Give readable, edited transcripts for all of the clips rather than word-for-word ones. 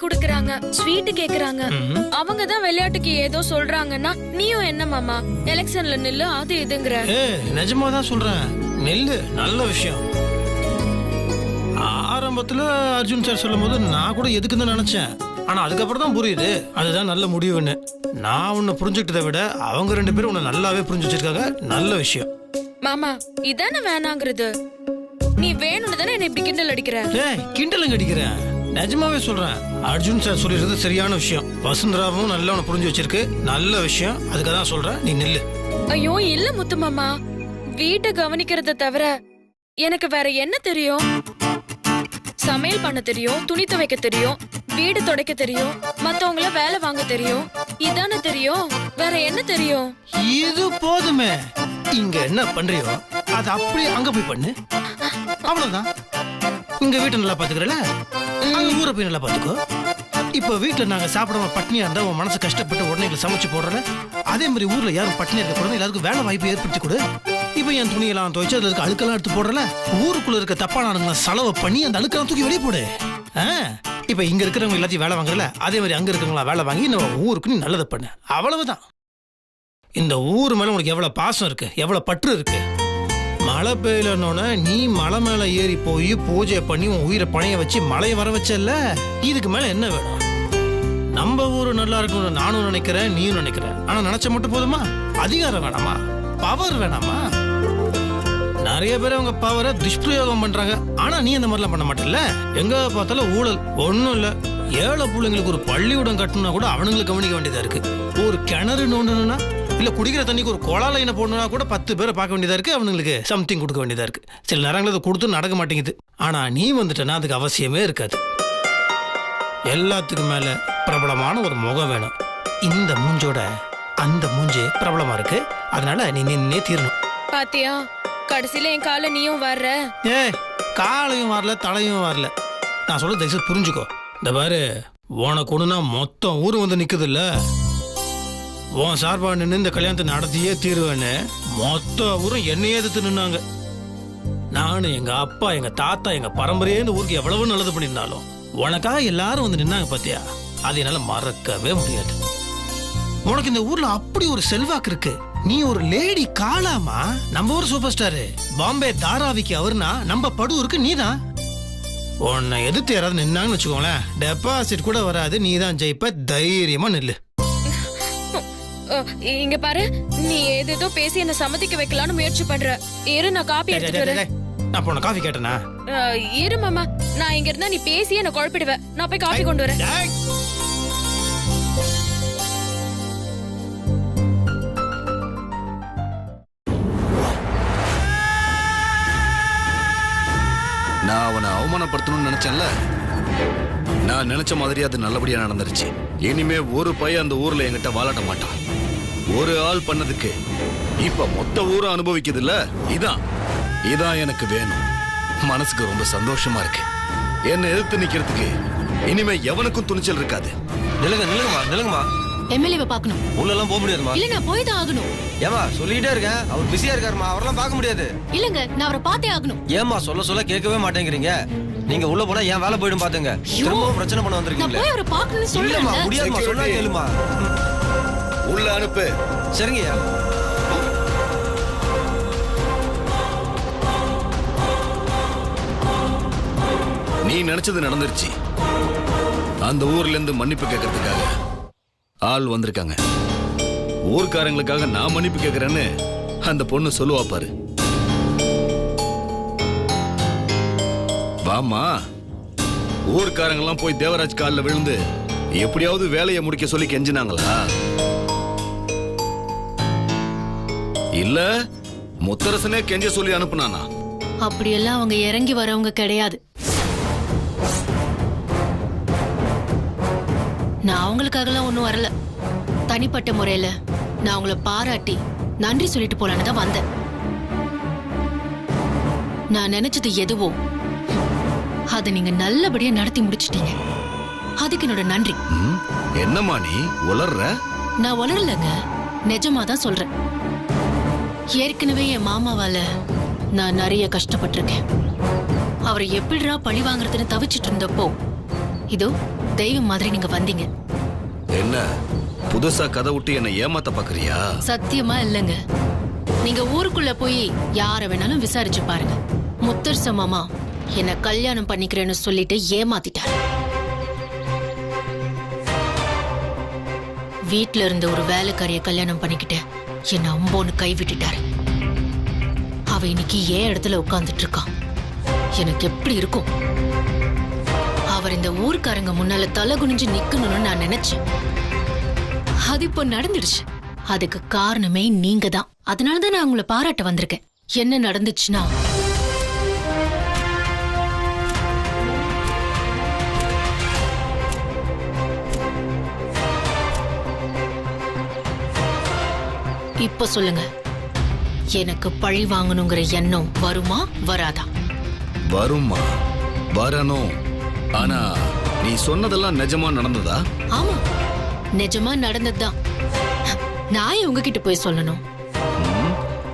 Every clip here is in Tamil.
குடுக்கறாங்க, ஸ்வீட் கேக்குறாங்க. அவங்க தான் விளையாட்டுக்கு ஏதோ சொல்றாங்கன்னா நீயும் என்ன மாமா எலெக்ஷன்ல நில்லு அது இதுங்கற. நிஜமா தான் சொல்றேன், நெல்லு நல்ல விஷயம். ஆரம்பத்துல அர்ஜுன் சார் சொல்லும் போது நான் கூட எதுக்குன்னு நினைச்சேன். ஆனா அதுக்கப்புறம் தான் புரியுது அதுதான் நல்ல முடிவுன்னு. நான் உன்னை புரிஞ்சுக்கிட்டதை விட அவங்க 2 பேரும் உன்னை நல்லாவே புரிஞ்சு வச்சிருக்காங்க. நல்ல விஷயம். மாமா இதானே வேணாங்கிறது. நீ வேணும்னு தானே என்ன இப்படி கிண்டல் அடிக்கிற? கிண்டலுங்க அடிக்கிறேன், நிஜமாவே சொல்றேன். அர்ஜுன் சார் சொல்லிடுறது சரியான விஷயம். வசுந்தராவும் நல்லா உன்னை புரிஞ்சு வச்சிருக்கு. நல்ல விஷயம், அதுக்காக தான் சொல்றேன், நீ நில்லு. ஐயோ இல்ல முத்து மாமா, வீட்டை கவனிக்கிறத தவிர எனக்கு வேற என்ன தெரியும்? சமையல் பண்ண தெரியும், துணி துவைக்க தெரியும், வீடு துடைக்க தெரியும், மத்தவங்கள வேலை வாங்க தெரியும். இதானே தெரியும், வேற என்ன தெரியும்? இது போதுமே. இங்க என்ன பண்றியோ அது அப்படியே அங்க போய் பண்ணு, அவ்வளவுதான். இங்க வீட்டை நல்லா பாத்துக்கிறல, அங்க ஊரை போய் நல்லா பாத்துக்கோ. இப்ப வீட்டுல நாங்க சாப்பிடாம பட்னியா இருந்தா உன் மனசு கஷ்டப்பட்டு உடனே எங்களை சமைச்சு போடுறல, அதே மாதிரி ஊர்ல யாரும் பட்னியா இருக்க கூடாது, எல்லாருக்கும் வேலை வாய்ப்பு ஏற்படுத்தி கொடு. இப்ப என் துணியெல்லாம் துவைச்சு அதுல இருக்க அழுக்கெல்லாம் எடுத்து போடுறல, ஊருக்குள்ள இருக்க தப்பான செலவு பண்ணி அந்த அழுக்கெல்லாம் தூக்கி வெளியே போடு. இப்ப இங்க இருக்கிறவங்க எல்லாத்தையும் வேலை வாங்குறல, அதே மாதிரி அங்க இருக்கிறவங்களா வேலை வாங்கி நம்ம ஊருக்கு நீ நல்லதை பண்ணு, அவ்வளவுதான். இந்த ஊர் மேல உனக்கு எவ்வளவு பாசம் இருக்கு, எவ்வளவு பற்று இருக்கு. மழை பெய்யலன்னோட நீ மலை மேல ஏறி போய் பூஜை பண்ணி உன் உயிரை பணைய வச்சு மழையை வர வச்சல்ல, இதுக்கு மேல என்ன வேணும்? நம்ம ஊரு நல்லா இருக்கணும்னு நானும் நினைக்கிறேன், நீயும் நினைக்கிற. ஆனா நினைச்ச மட்டும் போதுமா? அதிகாரம் வேணாமா? பவர் வேணாமா? நிறைய பேர் அவங்க பவரை துஷ்பிரயோகம் பண்றாங்க. ஆனா நீ அந்த மாதிரிலாம் பண்ண மாட்டேல்ல. எங்க பார்த்தாலும் ஊழல். ஒண்ணும் இல்ல, ஏழை பிள்ளைங்களுக்கு ஒரு பள்ளிக்கூடம் கட்டணும்னா கூட அவனுங்களுக்கு கவனிக்க வேண்டியதா இருக்கு. ஒரு கிணறு நோண்டணும்னா, இல்ல குடிக்கிற தண்ணிக்கு ஒரு குழாய் லைனை போடணும்னா கூட 10 பேரை பார்க்க வேண்டியதா இருக்கு, அவனுங்களுக்கு சம்திங் கொடுக்க வேண்டியதா இருக்கு. சில நேரங்களில் அதை கொடுத்து நடக்க மாட்டேங்குது. ஆனா நீ வந்துட்டனா அதுக்கு அவசியமே இருக்காது. எல்லாத்துக்கும் மேல பிரபலமான ஒரு முகம் வேணும். இந்த மூஞ்சோட அந்த மூஞ்சி பிரபலமா இருக்கு, அதனால நீ நின்னே தீரணும். பாத்தியா, கடைசியில என் கால நீயும் வர்ற. காலையும் வரல, தலையும் வரல. நான் சொல்ல தயவுசெய்து புரிஞ்சுக்கோ. இந்த பாரு, உனக்கு ஒண்ணுனா மொத்தம் ஊரு வந்து நிக்குது இல்ல, உன் சார்பா நின்று இந்த கல்யாணத்தை நடத்தியே தீருவேன்னு மொத்த ஊரும் என்னையே எதிர்த்து நின்னாங்க. நானு, எங்க அப்பா, எங்க தாத்தா, எங்க பரம்பரையே இந்த ஊருக்கு எவ்வளவு நல்லது பண்ணியிருந்தாலும் உனக்காக எல்லாரும் வந்து நின்னாங்க பாத்தியா, அது என்னால மறக்கவே முடியாது. உனக்கு இந்த ஊர்ல அப்படி ஒரு செல்வாக்கு இருக்கு. நீ ஒரு லேடி காலாமா, நம்ம ஊர் சூப்பர் ஸ்டாரு பாம்பே தாராவிக்கு அவர்னா நம்ம படூருக்கு நீதான். உன்னை எதிர்த்து யாராவது நின்னாங்கன்னு வச்சுக்கோங்களேன், டெபாசிட் கூட வராது, நீதான் ஜெயிப்ப. தைரியமா நில்லு. இங்க பாரு, நீ ஏதேதோ பேசி என்ன சம்மதிக்க வைக்கலாம்னு முயற்சி பண்ற. இரு, நான் காபி எடுத்துட்டு வரேன். நான் போன காபி கேட்டனா? இரு மாமா, நான் இங்க இருந்தா நீ பேசி என்ன குழப்பிடுவ. நான் போய் காபி கொண்டு வரேன். நான் அவனை அவமானப்படுத்தணும்னு நினைச்சேன்ல, நான் நினைச்ச மாதிரி அது நல்லபடியா நடந்துருச்சு. இனிமே ஒரு பையன் அந்த ஊர்ல என்கிட்ட வாழாட்ட மாட்டான். ஒரு ஆள் பண்ணதுக்கு இப்ப மொத்த ஊரும் அனுபவிக்குது இல்ல, இதான் எனக்கு வேணும். மனசுக்கு ரொம்ப சந்தோஷமா இருக்கு. என்ன எதிர்த்து நிக்கிறதுக்கு இனிமே எவனுக்கும் துணிச்சல் இருக்காது. நிலுங்கம்மா எம்எல்ஏவை பார்க்கணும். உள்ளெல்லாம் போக முடியாதுமா. இல்ல, நான் போய் தான் ஆகணும். ஏமா சொல்லிட்டே இருக்கேன், அவர் பிஸியா இருக்காருமா, அவரெல்லாம் பார்க்க முடியாது. இல்லங்க, நான் அவரை பார்த்தே ஆகணும். ஏமா சொல்ல கேட்கவே மாட்டேங்கிறீங்க. நீங்க உள்ள போனா என் வேலை போயிடும் பாத்துங்க. திரும்பவும் பிரச்சனை பண்ண வந்திருக்கீங்களே. நான் போய் அவரை பார்க்கணும்னு சொல்றேன். முடியாதுமா, சொன்னா கேளுமா. உள்ள அனுப்பு. சரிங்கய்யா. நீ நினைச்சது நடந்துருச்சு. அந்த ஊர்ல இருந்து மன்னிப்பு கேட்கறதுக்காக ஆள் வந்திருக்காங்க. ஊர்க்காரங்களுக்காக நான் மன்னிப்பு கேட்கிறேன்னு அந்த பொண்ணு சொல்லுவா பாரு. வாமா, ஊர்க்காரங்கெல்லாம் போய் தேவராஜ் காலில் விழுந்து எப்படியாவது வேலையை முடிக்க சொல்லி கெஞ்சினாங்களா? இல்ல முத்தரசனே கெஞ்ச சொல்லி அனுப்புனானா? அப்படியெல்லாம் அவங்க இறங்கி வரவங்க கிடையாது. நான் அவங்களுக்காகலாம் ஒன்றும் வரல. தனிப்பட்ட முறையில நான் உங்களை பாராட்டி நன்றி சொல்லிட்டு போலான்னு தான் வந்தேன். நான் நினைச்சது எதுவோ அதை நீங்க நல்லபடியா நடத்தி முடிச்சிட்டீங்க. அதுக்கு என்னோட நன்றி. என்னம்மா நீ உளர்ற? நான் உளரலங்க, நிஜமா தான் சொல்றேன். ஏற்கனவே என் மாமாவால நான் நிறைய கஷ்டப்பட்டிருக்கேன். அவரை எப்படிடா பழி வாங்குறதுன்னு தவிச்சிட்டு இருந்தப்போ இதோ தெய்வம் மாதிரி நீங்க வந்தீங்க. என்ன புதுசா கதை விட்டு என்ன ஏமாத்த பாக்குறியா? சத்தியமா இல்லைங்க. நீங்க ஊருக்குள்ள போய் யார வேணாலும் விசாரிச்சு பாருங்க. முத்தரச மாமா என்ன கல்யாணம் பண்ணிக்கிறேன்னு சொல்லிட்டு ஏமாத்திட்டார். வீட்ல இருந்த ஒரு வேலைக்காரிய கல்யாணம் பண்ணிக்கிட்டு என்ன அம்போன்னு கை விட்டுட்டாரு. அவ இன்னைக்கு ஏன் இடத்துல உட்கார்ந்துட்டு இருக்கான். எனக்கு எப்படி இருக்கும்? அவர் இந்த ஊர்க்காரங்க முன்னால தலை குனிஞ்சு நிக்கணும்னு நான் நினைச்சேன். அது இப்போ நடந்துடுச்சு. அதுக்கு காரணமே நீங்க தான். அதனாலதான் நான் உங்களை பாராட்ட வந்திருக்கேன். என்ன நடந்துச்சுன்னா, இப்ப சொல்லுங்க, எனக்கு பழி வாங்கணுங்கிற எண்ணம் வருமா வராதா? வருமா? வரணும். ஆனா நீ சொன்னதெல்லாம் நிஜமா நடந்ததா? ஆமா, நிஜமா நடந்ததுதான். நான் ஏன் உங்ககிட்ட போய் சொல்லணும்?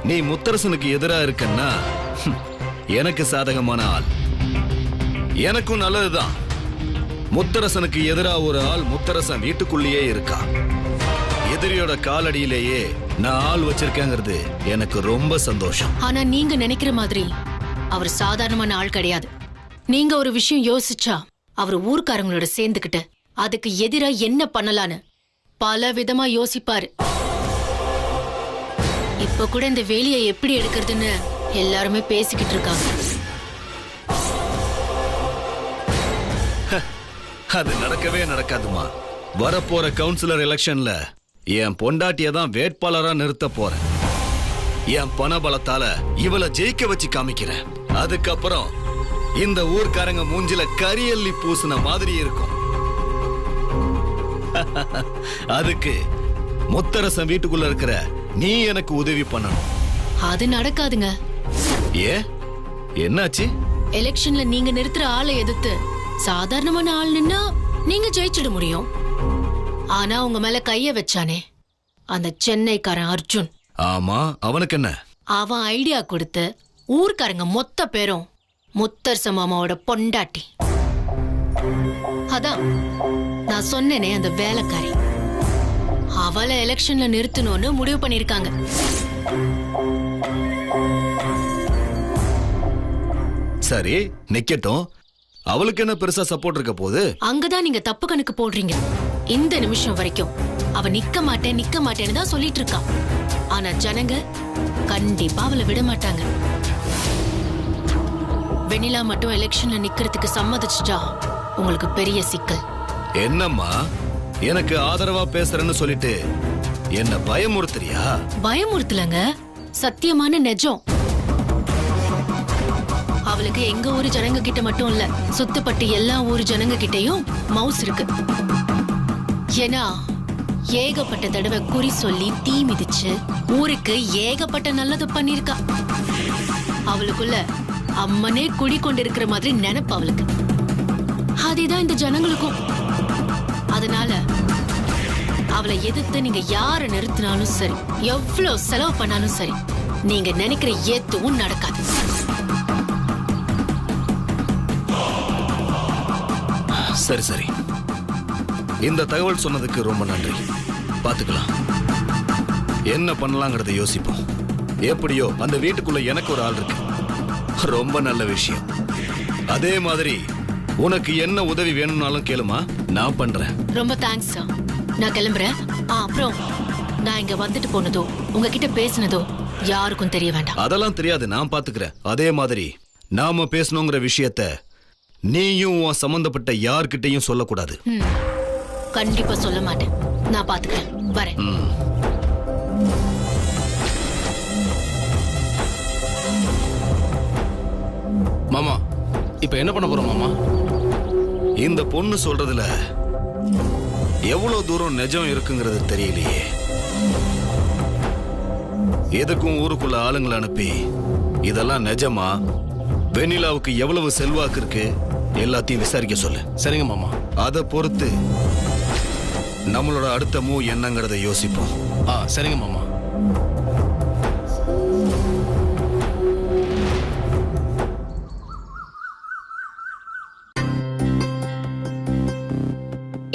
நீ முத்தரசனுக்கு எதிரா இருக்கன்னா எனக்கு சாதகமான ஆள். எனக்கும் நல்லதுதான். முத்தரசனுக்கு எதிரா ஒரு ஆள் முத்தரசன் வீட்டுக்குள்ளேயே இருக்கா. எதிரியோட காலடியிலேயே நான் ஆள் வச்சிருக்கேங்கிறது எனக்கு ரொம்ப சந்தோஷம். ஆனா நீங்க நினைக்கிற மாதிரி அவர் சாதாரணமான ஆள் கிடையாது. நீங்க ஒரு விஷயம் யோசிச்சா அவர் ஊர்க்காரங்களோட சேர்ந்துக்கிட்டு அதுக்கு எதிரா என்ன பண்ணலான்னு பல விதமா யோசிப்பாரு. இப்ப கூட இந்த வேலையை எப்படி எடுக்கிறதுன்னு எல்லாருமே பேசிக்கிட்டு இருக்காங்க. அது நடக்கவே நடக்காதுமா. வரப்போற கவுன்சிலர் எலெக்ஷன்ல என் பொண்டாட்டிய தான் வேட்பாளரா நிறுத்த போறேன். என் பண பலத்தால இவளை ஜெயிக்க வச்சு காமிக்கிறேன். அதுக்கப்புறம் இந்த ஊர்க்காரங்க மூஞ்சில கரியல்லி பூசின மாதிரி இருக்கும். அதுக்கு முத்தரசன் வீட்டுக்குள்ள இருக்கிற நீ எனக்கு உதவி பண்ணணும். அது நடக்காதுங்க. ஏ என்னாச்சு? எலெக்ஷன்ல நீங்க நிறுத்துற ஆளை எதிர்த்து சாதாரணமான ஆள் நின்னா நீங்க ஜெயிச்சிட முடியும். ஆனா உங்க மேல கைய வச்சானே அந்த சென்னைக்காரன் அர்ஜுன். ஆமா, அவனுக்கு என்ன? அவன் ஐடியா கொடுத்து ஊர்க்காரங்க மொத்த பேரும் முத்தரச மாமாவோட பொண்டாட்டி. அதான் நான் சொன்னேனே அந்த வேலைக்காரி, அவளை எலெக்ஷன்ல நிறுத்தணும்னு முடிவு பண்ணிருக்காங்க. சரி, நிக்கட்டும். அவளுக்கு என்ன பெருசா சப்போர்ட் இருக்க போகுது? அங்கதான் நீங்க தப்பு கணக்கு போடுறீங்க. இந்த நிமிஷம் வரைக்கும் அவ நிக்க மாட்டேன்னு தான் சொல்லிட்டு இருக்கா. ஆனா ஜனங்க கண்டிப்பா அவளை விட மாட்டாங்க. வெண்ணிலா மட்டும் எலெக்ஷன்ல நிக்கிறதுக்கு சம்மதிச்சுட்டா உங்களுக்கு பெரிய சிக்கல். என்னம்மா, எனக்கு ஆதரவா பேசுறேன்னு சொல்லிட்டு என்ன பயமுறுத்துறியா? பயமுறுத்தலங்க, சத்தியமான நிஜம். அவளுக்கு எங்க ஊரு ஜனங்க கிட்ட மட்டும் இல்ல, சுத்தப்பட்டு எல்லா ஊரு ஜனங்க கிட்டயும் மவுஸ் இருக்கு. ஏன்னா ஏகப்பட்ட தடவை குறி சொல்லி தீ மிதிச்சு ஊருக்கு ஏகப்பட்ட நல்லது பண்ணிருக்கா. அவளுக்குள்ள அம்மனே குடி கொண்டிருக்கிற மாதிரி நினைப்பு அவளுக்கு. அதேதான் இந்த ஜனங்களுக்கும். அதனால அவளை எதிர்த்து நீங்க யார நிறுத்தினாலும் சரி, எவ்வளவு செலவு பண்ணாலும் சரி, நீங்க நினைக்கிற எதுவும் நடக்காது. சரி சரி, இந்த தகவல் சொன்னதுக்கு ரொம்ப நன்றி. பாத்துக்கலாம், என்ன பண்ணலாங்கிறத யோசிப்போம். எப்படியோ அந்த வீட்டுக்குள்ள எனக்கு ஒரு ஆள் இருக்கு. ரொம்ப நல்ல விஷயம். அதே மாதிரி உனக்கு என்ன உதவி வேணும்னாலும் கேளுமா, நான் பண்றேன். ரொம்ப தேங்க்ஸ் சார். நான் கிளம்புறேன். அப்புறம் நான் இங்க வந்துட்டு போனதோ உங்ககிட்ட பேசினதோ யாருக்கும் தெரிய வேண்டாம். அதெல்லாம் தெரியாது, நான் பாத்துக்கிறேன். அதே மாதிரி நாம பேசணுங்கிற விஷயத்த நீயும் உன் சம்பந்தப்பட்ட யார்கிட்டையும் சொல்லக்கூடாது. கண்டிப்பா சொல்ல மாட்டேன். நான் பாத்துக்கிறேன். வரேன். மாமா, இப்ப என்ன பண்ண போறோம் மாமா? இந்த பொண்ணு சொல்றதுல எவ்வளவு தூரம் நிஜம் இருக்குங்கிறது தெரியலையே. எதுக்கும் ஊருக்குள்ள ஆளுங்களை அனுப்பி இதெல்லாம் நிஜமா, வெண்ணிலாவுக்கு எவ்வளவு செல்வாக்கு இருக்கு எல்லாத்தையும் விசாரிக்க சொல்லு. சரிங்க மாமா. அதை பொறுத்து நம்மளோட அடுத்த மூவ் என்னங்கிறத யோசிப்போம். சரிங்க மாமா.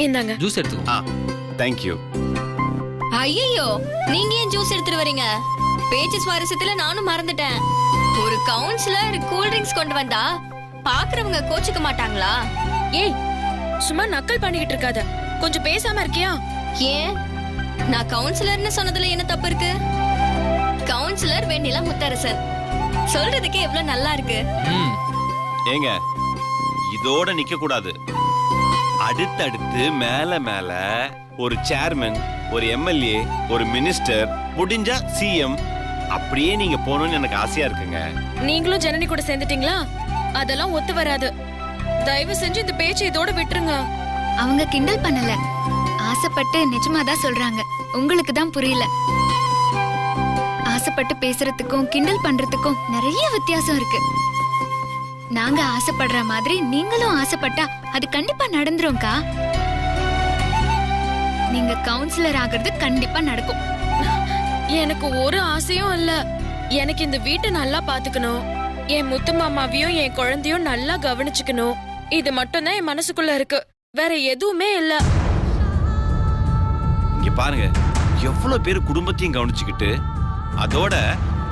இந்தாங்க. ஜூஸ் எடுத்துக்கோ. தேங்க்யூ. ஐயோ, நீங்க ஏன் ஜூஸ் எடுத்துட்டு வரீங்க? பேச்சு சுவாரஸ்யத்துல நானும் மறந்துட்டேன். ஒரு கவுன்சிலர் கூல் ட்ரிங்க்ஸ் கொண்டு வந்தா பாக்குறவங்க கோச்சுக்க மாட்டாங்களா? ஏய், சும்மா நக்கல் பண்ணிக்கிட்டு இருக்காத. கொஞ்சம் பேசாம இருக்கியா? ஏன், நான் கவுன்சிலர்னு சொன்னதுல என்ன தப்பு இருக்கு? கவுன்சிலர் வெண்ணிலா முத்தரசன் சொல்றதுக்கே எவ்வளவு நல்லா இருக்கு. ஏங்க, இதோட நிக்க கூடாது. அடுத்தடுத்து மேல மேல ஒரு சேர்மன், ஒரு எம்எல்ஏ, ஒரு மினிஸ்டர், முடிஞ்சா சிஎம், அப்படியே நீங்க போகணும்னு எனக்கு ஆசையா இருக்குங்க. நீங்களும் ஜனனி கூட சேர்ந்துட்டீங்களா? அதெல்லாம் ஒத்து வராது. தயவு செஞ்சு இந்த பேச்சை இதோட விட்டுருங்க. அவங்க கிண்டல் பண்ணல, ஆசைப்பட்டு நிஜமாதான் சொல்றாங்க. உங்களுக்கு தான் புரியல. ஆசைப்பட்டு பேசுறதுக்கும் கிண்டல் பண்றதுக்கும் நிறைய வித்தியாசம் இருக்கு. நாங்க ஆசைப்படுற மாதிரி நீங்களும் ஆசைப்பட்டா அது கண்டிப்பா நடந்துரும்க்கா. நீங்க கவுன்சிலர் ஆகிறது கண்டிப்பா நடக்கும். எனக்கு ஒரு ஆசையும் இல்ல. எனக்கு இந்த வீட்டை நல்லா பாத்துக்கணும், என் முத்து மாமாவையும் என் குழந்தையும் நல்லா கவனிச்சுக்கணும். இது மட்டும் தான் என் மனசுக்குள்ள இருக்கு. வேற எதுவுமே இல்ல. இங்க பாருங்க, எவ்வளவு பேர் குடும்பத்தையும் கவனிச்சுக்கிட்டு அதோட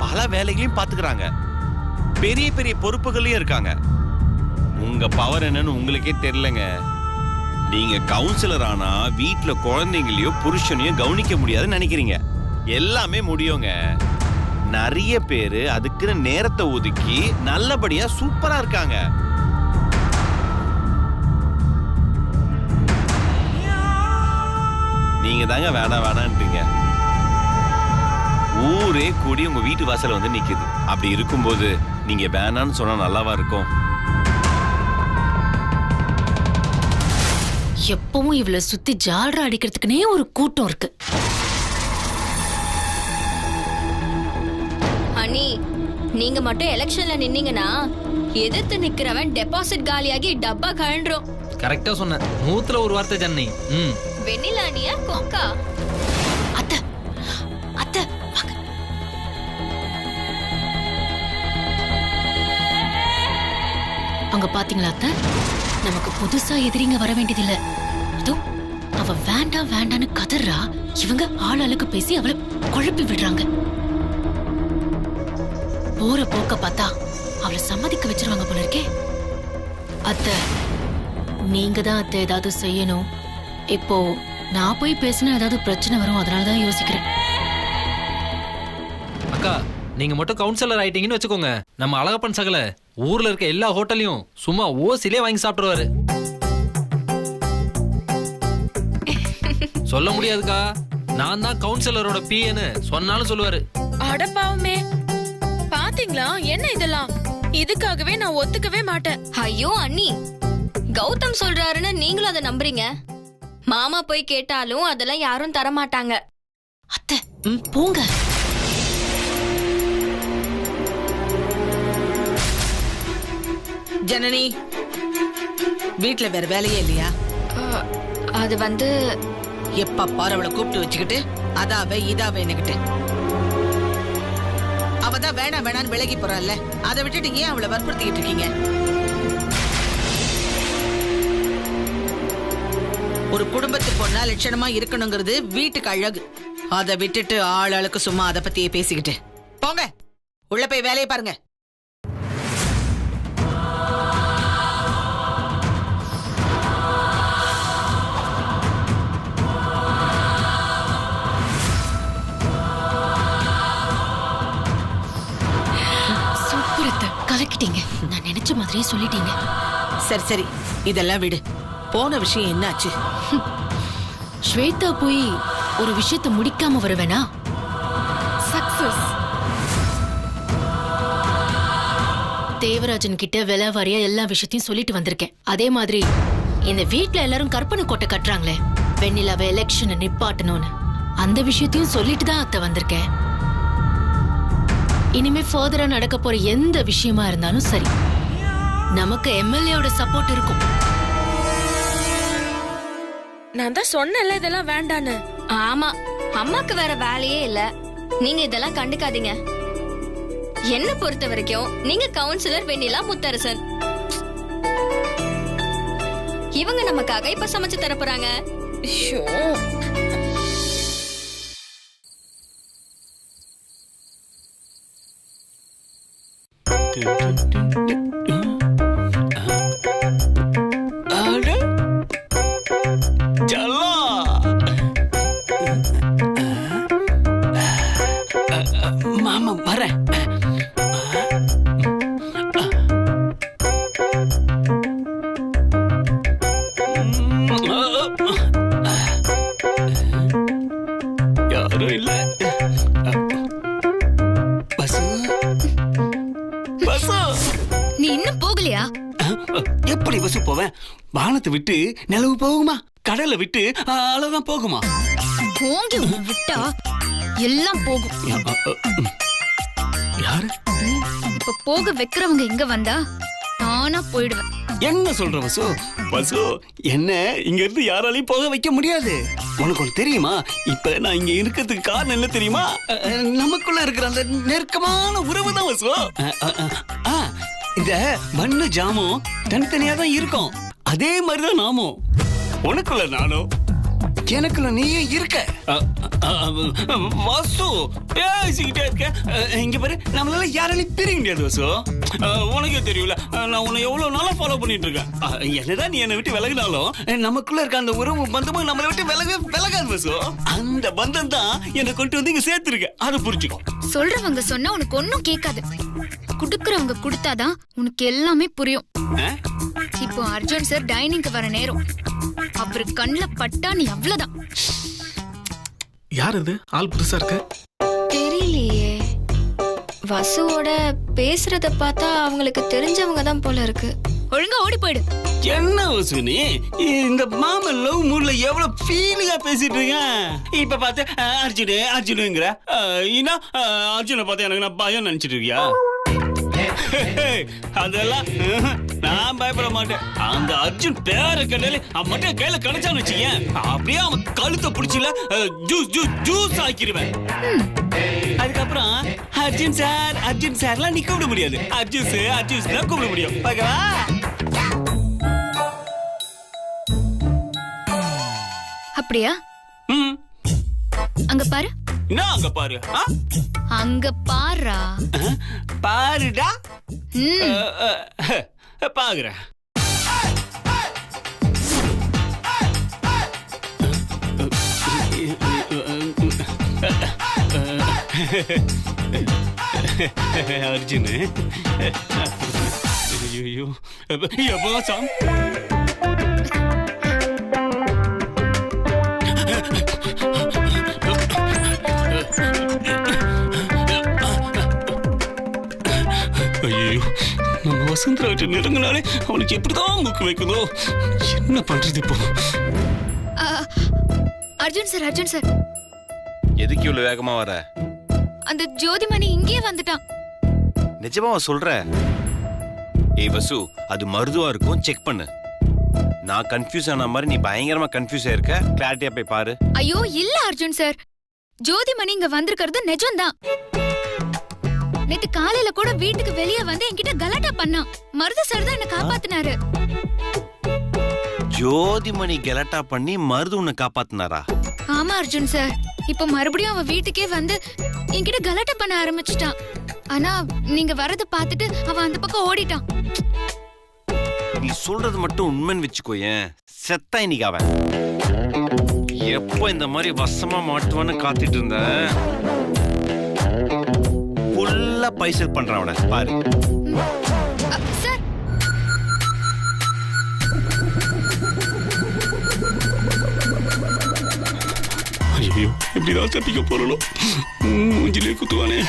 பல வேலைகளையும் பாத்துக்கிறாங்க. பெரிய பெரிய பொறுப்புகளையும் இருக்காங்க. உங்க பவர் என்னன்னு உங்களுக்கே தெரியலங்க. நீங்க கவுன்சிலர் ஆனா வீட்டுல குழந்தைங்களையோ புருஷனையும் கவனிக்க முடியாதுன்னு நினைக்கிறீங்க. எல்லாமே முடியுங்க. நிறைய பேரு அதுக்குன்னு நேரத்தை ஒதுக்கி நல்லபடியா சூப்பரா இருக்காங்க. நீங்க தாங்க வேணாம் வேணான்றீங்க. ஊரே கூடி உங்க வீட்டு வாசல்ல வந்து நிக்குது. அப்படி இருக்கும்போது நீங்க வேணான்னு சொன்னா நல்லாவா இருக்கும்? எப்பவும் இவள சுத்தி ஜால்ரா அடிக்கிறதுக்குனே ஒரு கூட்டம் இருக்கு. அண்ணி, நீங்க மட்டும் எலெக்ஷன்ல நின்னீங்கன்னா எதிர்த்து நிக்கிறவன் டெபாசிட் காலியாகி டப்பா கழண்டுரும். கரெக்டா சொன்ன. மூத்துல ஒரு வார்த்தை ஜன்னி. வெண்ணிலா அண்ணியா கொக்கா? அத்தை, அத்தை வாங்க. அங்க பாத்தீங்களா அத்தை? நமக்கு புதுசா எதிரிங்க வர வேண்டியதில்ல. இதோ அவ வேண்டாம் வேண்டான்னு கதறா. இவங்க ஆளாளுக்கு பேசி அவளை குழப்பி விடுறாங்க. போற போக்க பார்த்தா அவளை சம்மதிக்க வச்சிருவாங்க போல இருக்கே. அத்தை, நீங்க தான் அத்தை ஏதாவது செய்யணும். இப்போ நான் போய் பேசினா ஏதாவது பிரச்சனை வரும், அதனாலதான் யோசிக்கிறேன். அக்கா, நீங்க மட்டும் கவுன்சிலர் ஆயிட்டீங்கன்னு வச்சுக்கோங்க, நம்ம அழகப்பன் சகல ஊர்ல இருக்க எல்லா ஹோட்டலையும் சும்மா ஓசிலே வாங்கி சாப்பிடுவாரு. சொல்ல முடியாதுக்கா, நான் தான் கவுன்சிலரோட பிஏன்னு சொன்னாலும் சொல்லுவாரு. அடப்பாவுமே, பாத்தீங்களா என்ன இதெல்லாம்? இதுக்காகவே நான் ஒத்துக்கவே மாட்டேன். ஐயோ அண்ணி, கௌதம் சொல்றாருன்னு நீங்களும் அதை நம்புறீங்க. மாமா போய் கேட்டாலும் அதெல்லாம் யாரும் தர மாட்டாங்க. அத்தை போங்க. ஜனனி, வீட்ல வேற வேலையே இல்லையா? அது வந்து எப்ப பாரு அவளை கூப்பிட்டு வச்சுக்கிட்டு அதாவே இதாவே என்னகிட்டு. அவதான் வேணாம் வேணான்னு விலகி போறாள்ல, அதை விட்டுட்டு ஏன் அவளை வற்புறுத்திக்கிட்டு இருக்கீங்க? ஒரு குடும்பத்து பொண்ணா லட்சணமா இருக்கணுங்கிறது வீட்டுக்கு அழகு. அதை விட்டுட்டு ஆளாளுக்கு சும்மா அதை பத்தியே பேசிக்கிட்டு போங்க. உள்ள போய் வேலையை பாருங்க. கலக்கிட்டீங்க. நான் நினைச்ச மாதிரியே சொல்லிட்டீங்க. சரி சரி, இதெல்லாம் விடு. போன விஷயம் என்னாச்சு? ஸ்வேதா போய் ஒரு விஷயத்தை முடிக்காம வருவேனா? சக்சஸ். தேவராஜன் கிட்ட விலைவாரியா எல்லா விஷயத்தையும் சொல்லிட்டு வந்திருக்கேன். அதே மாதிரி இந்த வீட்ல எல்லாரும் கற்பனை கோட்டை கட்டுறாங்களே, வெண்ணிலாவை எலெக்ஷனை நிப்பாட்டணும்னு, அந்த விஷயத்தையும் சொல்லிட்டு தான் அத்தை வந்திருக்கேன். இனிமே ஃபர்தரா நடக்க போற எந்த விஷயமா இருந்தாலும் சரி, நமக்கு எம்எல்ஏவோட சப்போர்ட் இருக்கும். நான் தான் சொன்னேன்ல இதெல்லாம் வேண்டான்னு. ஆமா, அம்மாக்கு வேற வேலையே இல்ல. நீங்க இதெல்லாம் கண்டுக்காதீங்க. என்ன பொறுத்த வரைக்கும் நீங்க கவுன்சிலர் வெண்ணிலா முத்தரசன். இவங்க நமக்காக இப்ப சமைச்சு தர போறாங்க. ஐயோ மாமா வரேன். யாரும் இல்ல. பசு பசு நீ இன்னும் போகலையா? எப்படி பசு போவேன்? வானத்தை விட்டு நிலவு போகுமா? கடலை விட்டு அவ்வளவுதான் போகுமா? போங்கி விட்டா எல்லாம் போகும். யாரு இப்ப போக வைக்கிறவங்க இங்க வந்தா நானா போயிடுவேன். என்ன சொல்ற வசு? வசு என்ன இங்க இருந்து யாராலையும் போக வைக்க முடியாது. உனக்கு ஒண்ணு தெரியுமா? இப்ப நான் இங்க இருக்கிறதுக்கு காரணம் என்ன தெரியுமா? நமக்குள்ள இருக்கிற அந்த நெருக்கமான உறவு தான் வசு. இந்த மண்ணு ஜாமும் தனித்தனியா தான் இருக்கும். அதே மாதிரிதான் நாமும். உனக்குள்ள நானும் எனக்குள்ள நீயே இருக்க. வாசு பேசிக்கிட்டே இருக்க. இங்க பாரு, நம்மளால யாராலையும் பிரிக்க முடியாது வாசு. உனக்கே தெரியல, நான் உன்னை எவ்வளவு நாளா ஃபாலோ பண்ணிட்டு இருக்கேன். என்னதான் நீ என்னை விட்டு விலகினாலும் நமக்குள்ள இருக்க அந்த உறவு பந்தமும் நம்மளை விட்டு விலகாது வாசு. அந்த பந்தம் தான் என்னை கொண்டு வந்து இங்க சேர்த்திருக்க. அதை புரிஞ்சுக்கோ. சொல்றவங்க சொன்னா உனக்கு ஒன்னும் கேட்காது. குடுக்கறவங்க குடுத்தாதான் உனக்கு எல்லாமே புரியும். இப்போ அர்ஜுன் சார் டைனிங்க்கு வர நேரம். அவரு கண்ணுல பட்டா நீ அவ்வளவுதான். யார் இது? ஆள் புதுசா இருக்கு. தெரியலையே. வசுவோட பேசுறத பார்த்தா அவங்களுக்கு தெரிஞ்சவங்க தான் போல இருக்கு. ஒழுங்கா ஓடி போயிடு. என்ன வசுனி, இந்த மாமன் லவ் மூட்ல எவ்வளவு ஃபீலிங்கா பேசிட்டு இருக்கேன். இப்ப பார்த்து அர்ஜுனுங்கிற. இன்னும் அர்ஜுனை பார்த்து எனக்கு நான் பயம் நினைச்சிட்டு இருக்கியா? அதெல்லாம் நான் பயப்பட மாட்டேன். அந்த அர்ஜுன் பேரை கேட்டாலே அவன் மட்டும் கையில கிடைச்சான்னு வச்சுக்கேன், அப்படியே அவன் கழுத்தை பிடிச்சில ஜூஸ் ஆக்கிடுவேன். அதுக்கப்புறம் அர்ஜுன் சார்லாம் நீ கூப்பிட முடியாது. அர்ஜுன் தான் கூப்பிட முடியும். பாக்கவா? அப்படியா? அங்க பாரு. என்ன அங்க பாரு? அங்க பாருடா. பாருடா. பாக்குறேன். அர்ஜுன் ஐயோ எப்போ சாம் ஐயோ, நம்ம வசந்தரா விட்டு நெருங்கினாலே அவனுக்கு எப்படிதான் மூக்கு வைக்குதோ. என்ன பண்றது இப்போ? அர்ஜுன் சார் எதுக்கு இவ்வளவு வேகமா வர? அந்த ஜோதிமணி இங்கே வந்துட்டான். நிஜமாவா சொல்ற? ஏய் வசு, அது மருதுவா இருக்கும், செக் பண்ணு. நான் கன்ஃபியூஸ் ஆன மாதிரி நீ பயங்கரமா கன்ஃபியூஸ் ஆயிருக்க. கிளாரிட்டியா போய் பாரு. ஐயோ இல்ல அர்ஜுன் சார், ஜோதிமணி இங்க வந்திருக்கிறது நிஜம்தான். நேத்து காலையில கூட வீட்டுக்கு வெளியே வந்து என்கிட்ட கலாட்டா பண்ணான். மருது சார் தான் என்ன காப்பாத்தினாரு. ஜோதிமணி கலாட்டா பண்ணி மருது உன்னை காப்பாத்தினாரா? ஆமா அர்ஜுன் சார், இப்ப மறுபடியும் அவன் வீட்டுக்கே வந்து என்கிட்ட கலாட்டா பண்ண ஆரம்பிச்சிட்டான். ஆனா நீங்க வரத பார்த்துட்டு அவன் அந்த பக்கம் ஓடிட்டான். நீ சொல்றது மட்டும் உண்மைன்னு வச்சுக்கோயேன், செத்தா இன்னைக்கு அவன். எப்போ இந்த மாதிரி வசமா மாட்டுவான்னு காத்துட்டு இருந்த, ஃபுல்லா பைசல் பண்றான் அவனை பாரு. சார் ஐயோ, எப்படிதான் தப்பிக்க போறோம்? மூஞ்சிலே குத்துவானே.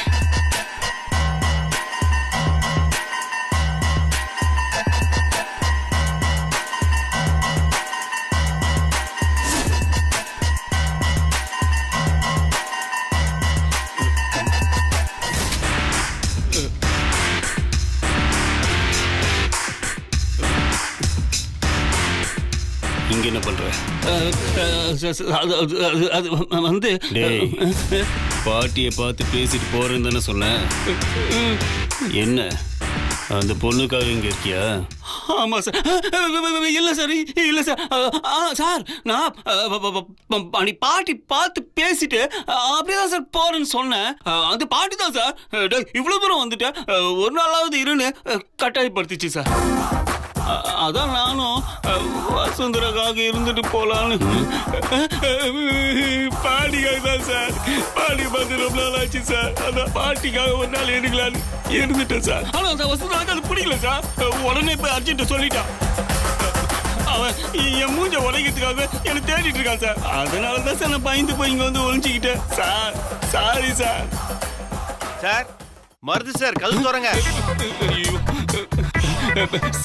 இங்க என்ன பண்ற? அது வந்து பாட்டியை பார்த்து பேசிட்டு போறேன்னு தானே சொன்னேன். என்ன அந்த பொண்ணுக்காக இங்க இருக்கியா? ஆமா சார். இல்ல சார், இல்ல சார். சார் நான் அன்னைக்கு பாட்டி பார்த்து பேசிட்டு அப்படியேதான் சார் போறேன்னு சொன்னேன். அந்த பாட்டி தான் சார் இவ்வளவு தூரம் வந்துட்டேன், ஒரு நாளாவது இருன்னு கட்டாயப்படுத்திச்சு சார். அதான் நானும் வசுந்தரக்காக இருந்துட்டு போலான்னு. பாட்டிக்காக தான் சார். பாட்டி பார்த்து ரொம்ப நாள் ஆச்சு சார். அதான் பாட்டிக்காக ஒரு நாள் எடுக்கலான்னு இருந்துட்டேன் சார். ஆனா அந்த வசுந்தராக்கு அது பிடிக்கல சார். உடனே போய் அர்ஜென்ட் சொல்லிட்டான். அவன் என் மூஞ்ச உடைக்கிறதுக்காக என்னை தேடிட்டு இருக்கான் சார். அதனால தான் சார் நான் பயந்து போய் இங்க வந்து ஒழிஞ்சுக்கிட்டேன் sir. Sorry sir. Sir Marudhu sir, கதவு திறங்க.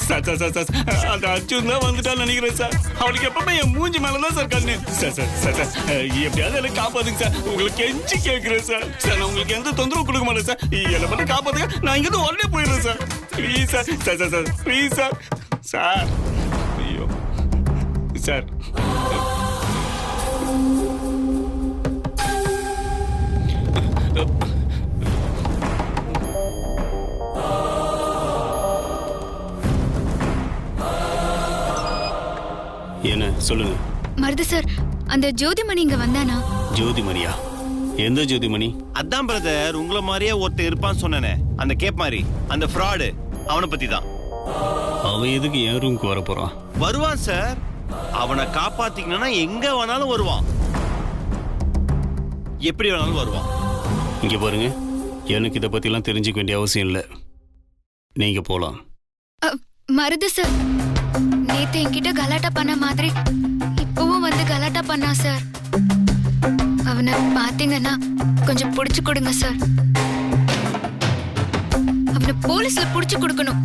சார் சார் சார் சார் அந்த அர்ஜுன் தான் வந்துட்டான்னு நினைக்கிறேன் சார். அவனுக்கு எப்பவுமே என் மூஞ்சி மேலதான் சார் கண்ணு. சார் சார் சார் சார் எப்படியாவது என்ன காப்பாத்துங்க சார். உங்களுக்கு கெஞ்சி கேட்கிறேன் சார். சார் நான் உங்களுக்கு எந்த தொந்தரவு கொடுக்க மாட்டேன் சார். என்னை மட்டும் காப்பாத்துங்க. நான் இங்கிருந்து உடனே போயிடுறேன் sir. Please sir. Sir sir sir please sir. Sir ஐயோ சார். என்ன சொல்லுங்க. மருது சார், அந்த ஜோதிமணி இங்க வந்தானா? ஜோதிமணியா? எந்த ஜோதிமணி? அதான் பிரதர், உங்களை மாதிரியே ஒருத்தர் இருப்பான்னு சொன்னனே, அந்த கேப் மாதிரி, அந்த ஃப்ராடு, அவனை பத்தி தான். அவன் எதுக்கு என் ரூமுக்கு வர போறான்? வருவான் சார். அவனை காப்பாத்திக்கணும்னா எங்க வேணாலும் வருவான், எப்படி வேணாலும் வருவான். இங்க பாருங்க, எனக்கு இதை பத்திலாம் தெரிஞ்சுக்க வேண்டிய அவசியம் இல்லை. நீங்க போலாம். மருது சார், நேத்து என்கிட்ட கலாட்டா பண்ண மாதிரி இப்பவும் வந்து கலாட்டா பண்ணா சார். அவனை பாத்தீங்கன்னா கொஞ்சம் புடிச்சு கொடுங்க சார். அவனை போலீஸ்ல புடிச்சு கொடுக்கணும்.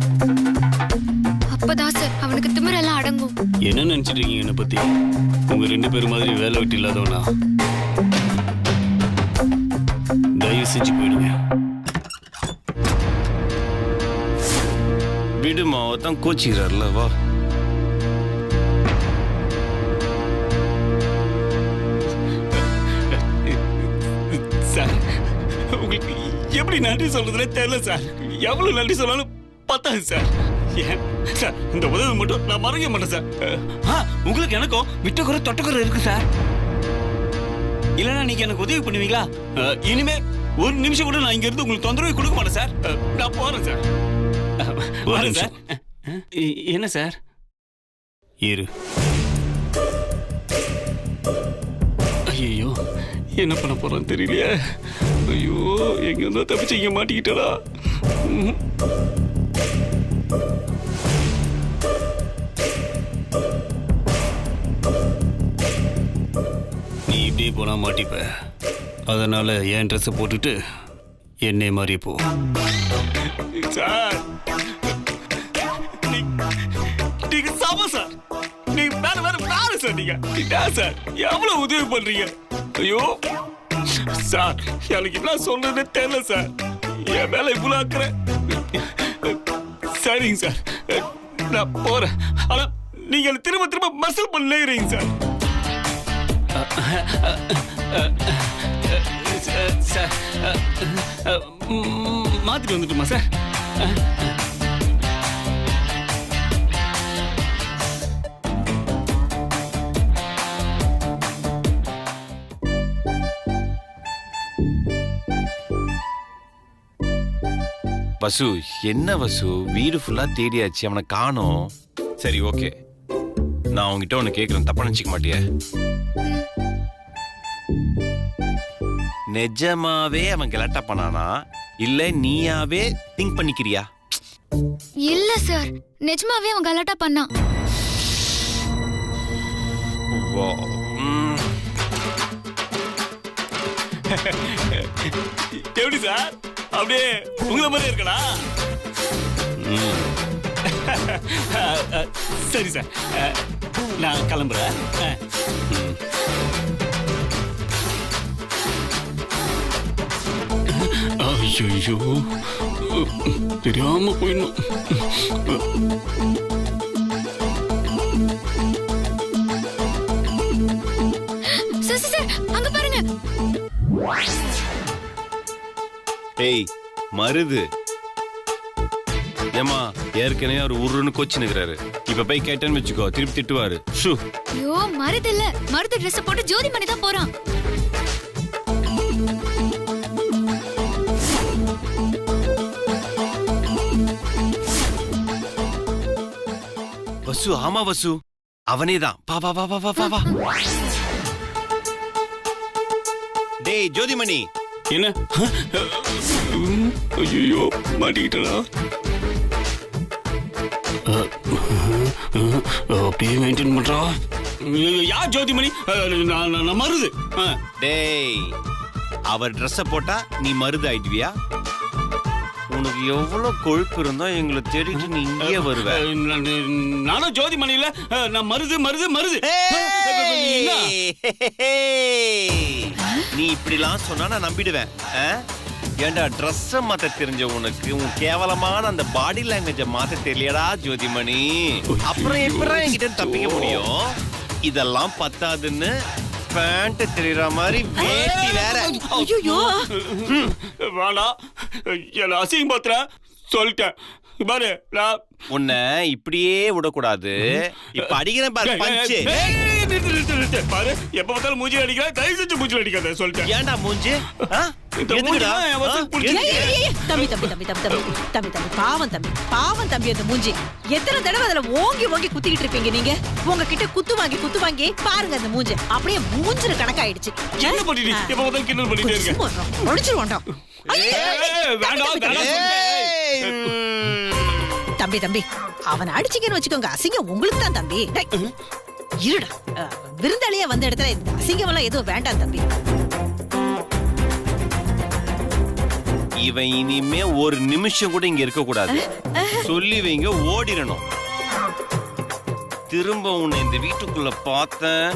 அப்பதான் சார் அவனுக்கு திமிரெல்லாம் அடங்கும். என்ன நினைச்சிட்டு இருக்கீங்க என்னை பத்தி? உங்க 2 பேரும் மாதிரி வேலை விட்டு இல்லாதவனா? தயவு செஞ்சு போயிடுங்க. விடுமா, தான் கோச்சிக்கிறார்ல, வா. சார் உங்களுக்கு எப்படி நன்றி சொல்றதுனே தெரியல சார். எவ்வளவு நன்றி சொன்னாலும் பத்தாது சார். ஏன் சார் இந்த உதவி மட்டும் நான் மறக்க மாட்டேன் சார். உங்களுக்கு எனக்கும் விட்டக்குறை தொட்டக்குறை இருக்கு சார். இல்லைன்னா நீங்க எனக்கு உதவி பண்ணுவீங்களா? இனிமே ஒரு நிமிஷம் கூட நான் இங்க இருந்து உங்களுக்கு தொந்தரவு கொடுக்க மாட்டேன் சார். நான் போறேன் சார். சார் என்ன சார்? இரு. ஐயோ என்ன பண்ண போறான்னு தெரியலையே. ஐயோ எங்க இருந்தா தப்பிச்சு இங்க மாட்டிக்கிட்டா. நீ இப்படியே போனா மாட்டிப்ப. அதனால என் ட்ரெஸ்ஸை போட்டுட்டு என்னை மாதிரி போ. சார் நீங்க சாம சார். நீங்க வேற வேற வேற சார். நீங்க சார் எவ்வளவு உதவி பண்றீங்க. ஐயோ சார் எனக்கு என்ன சொல்றதே தெரியல சார். என் மேல இவ்வளவு அக்கறை. சரிங்க சார், நான் போறேன். ஆனா நீங்க திரும்ப திரும்ப மசல் பண்ணீங்க சார். சார் மாத்திட்டு வந்துட்டுமா சார்? வசு, என்ன வசு, வீடு ஃபுல்லா தேடியாச்சு, அவனை காணோம். சரி ஓகே, நான் உங்ககிட்ட ஒன்று கேட்குறேன், தப்பா நினைச்சிக்க மாட்டியே? நிஜமாவே அவன் கலாட்டா பண்ணானா இல்ல நீயாவே திங்க் பண்ணிக்கிறியா? இல்ல சார், நிஜமாவே அவன் கலாட்டா பண்ணான். எப்படி சார், அப்படியே உங்களை மாதிரி இருக்கடா? சரி சார், நான் கிளம்புறேன். ஐயோ தெரியாம போயிடணும். சார் அங்க பாருங்க. ஏய் மருது, ஏமா ஏற்கனவே அவர் உருன்னு கொச்சு நிக்கிறாரு. இப்ப போய் கேட்டேன்னு வச்சுக்கோ திருப்பி திட்டுவாரு. ஐயோ மருது இல்ல, மருது ட்ரெஸ் போட்டு ஜோதிமணி தான் போறான். வசு, ஆமா வசு, அவனேதான். வா வா வா வா வா வா. டேய் ஜோதிமணி. என்ன? ஐயோ மாட்டிக்கிட்டா. அப்படியே மெயின்டைன் பண்றா. யார் ஜோதிமணி? நான் மருது. டேய், அவர் ட்ரெஸ்ஸ போட்டா நீ மருது ஆயிடுவியா? உனக்கு எவ்வளவு கொழுப்பு இருந்தா எங்களை தேடிட்டு நீ இங்கே வருவ? நானும் ஜோதிமணியில நான் மருது மருது மருது. நீ இப்படிலாம் சொன்னா நான் நம்பிடுவேன். ஏண்டா ட்ரெஸ்ஸ மாத்த தெரிஞ்ச உனக்கு உன் கேவலமான அந்த பாடி லாங்குவேஜ மாத்த தெரியலடா ஜோதிமணி. அப்புறம் எப்பறம் என்கிட்ட தப்பிக்க முடியும்? இதெல்லாம் பத்தாதுன்னு பேண்ட் தெரியற மாதிரி வேட்டி வேற. ஐயோ வாடா, என்ன அசிங்க பாத்துற சொல்லிட்டேன் பாரு. உன்னை இப்படியே விடக்கூடாது. இப்ப அடிக்கிறேன் பாரு பஞ்சு. பாரு, எப்ப பார்த்தாலும் மூஞ்சி அடிக்கிற. தயவு செஞ்சு மூஞ்சி அடிக்காத சொல்லிட்டேன். ஏன்டா மூஞ்சி? பாவம் தம்பி அந்த மூஞ்சி. எத்தனை தடவை அதுல ஓங்கி ஓங்கி குத்திக்கிட்டு இருப்பீங்க நீங்க? உங்ககிட்ட குத்து வாங்கி பாருங்க அந்த மூஞ்சி அப்படியே மூஞ்சிர கணக்காயிடுச்சு. என்ன பண்ணிட்டு எப்ப பார்த்தாலும் கிண்டல் பண்ணிட்டே இருக்க? முடிச்சிருவோம். தம்பி அவனை அடிச்சிங்கன்னு வச்சுக்கோங்க, அசிங்கம் உங்களுக்கு தான் தம்பி. இருடா, விருந்தாளியா வந்த இடத்துல இந்த அசிங்கம் எல்லாம் எதுவும் வேண்டாம் தம்பி. இவன் இனிமே ஒரு நிமிஷம் கூட இங்க இருக்க கூடாது. சொல்லி வைங்க, ஓடிடணும். திரும்ப உன்னை இந்த வீட்டுக்குள்ள பார்த்தேன்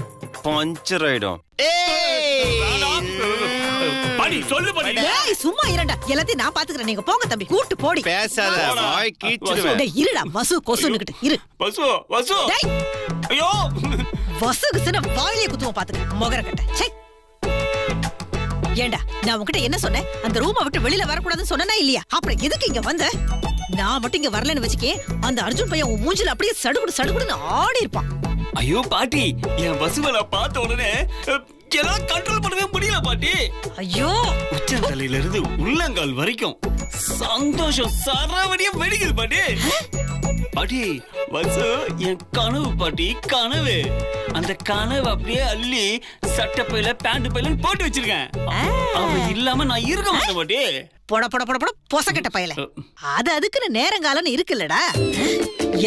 பஞ்சர் ஆயிடும். சும்மா இரண்டா, எல்லாத்தையும் நான் பாத்துக்கிறேன். நீங்க போங்க தம்பி, கூட்டு போடி. பேசாத, வாய் கீச்சிடுவேன். இருடா வசு, கொசுன்னுகிட்டு இரு. வசு வசு, ஐயோ வசுகுசுன வாயிலே குத்துவோம் பாத்துக்க மொகர கட்ட. ஏண்டா நான் உன்கிட்ட என்ன சொன்னேன்? அந்த ரூமை விட்டு வெளியில வரக்கூடாதுன்னு சொன்னா இல்லையா? அப்புறம் எதுக்கு இங்க வந்த? நான் மட்டும் இங்க வரலன்னு வச்சுக்கே, அந்த அர்ஜுன் பையன் உன் மூஞ்சில அப்படியே சடுகுடுன்னு ஆடி இருப்பான். ஐயோ பாட்டி, என் வசுவ பார்த்த உடனே எல்லாம் கண்ட்ரோல் பண்ணவே முடியல பாட்டி. ஐயோ, உச்சந்தலையில இருந்து உள்ளங்கால் வரைக்கும் சந்தோஷம் சரவடியா வெடிக்குது பாட்டி. பாட்டி, வசு என் கனவு பாட்டி, கனவு. அந்த கனவு அப்படியே அள்ளி சட்டப்பையில பேண்ட் பையில போட்டு வச்சிருக்கேன். அவன் இல்லாம நான் இருக்க மாட்டேன் பாட்டி. போட போட போட போட பொசக்கட்ட பயல. அது அதுக்குன்னு நேரங்காலன்னு இருக்குல்லடா.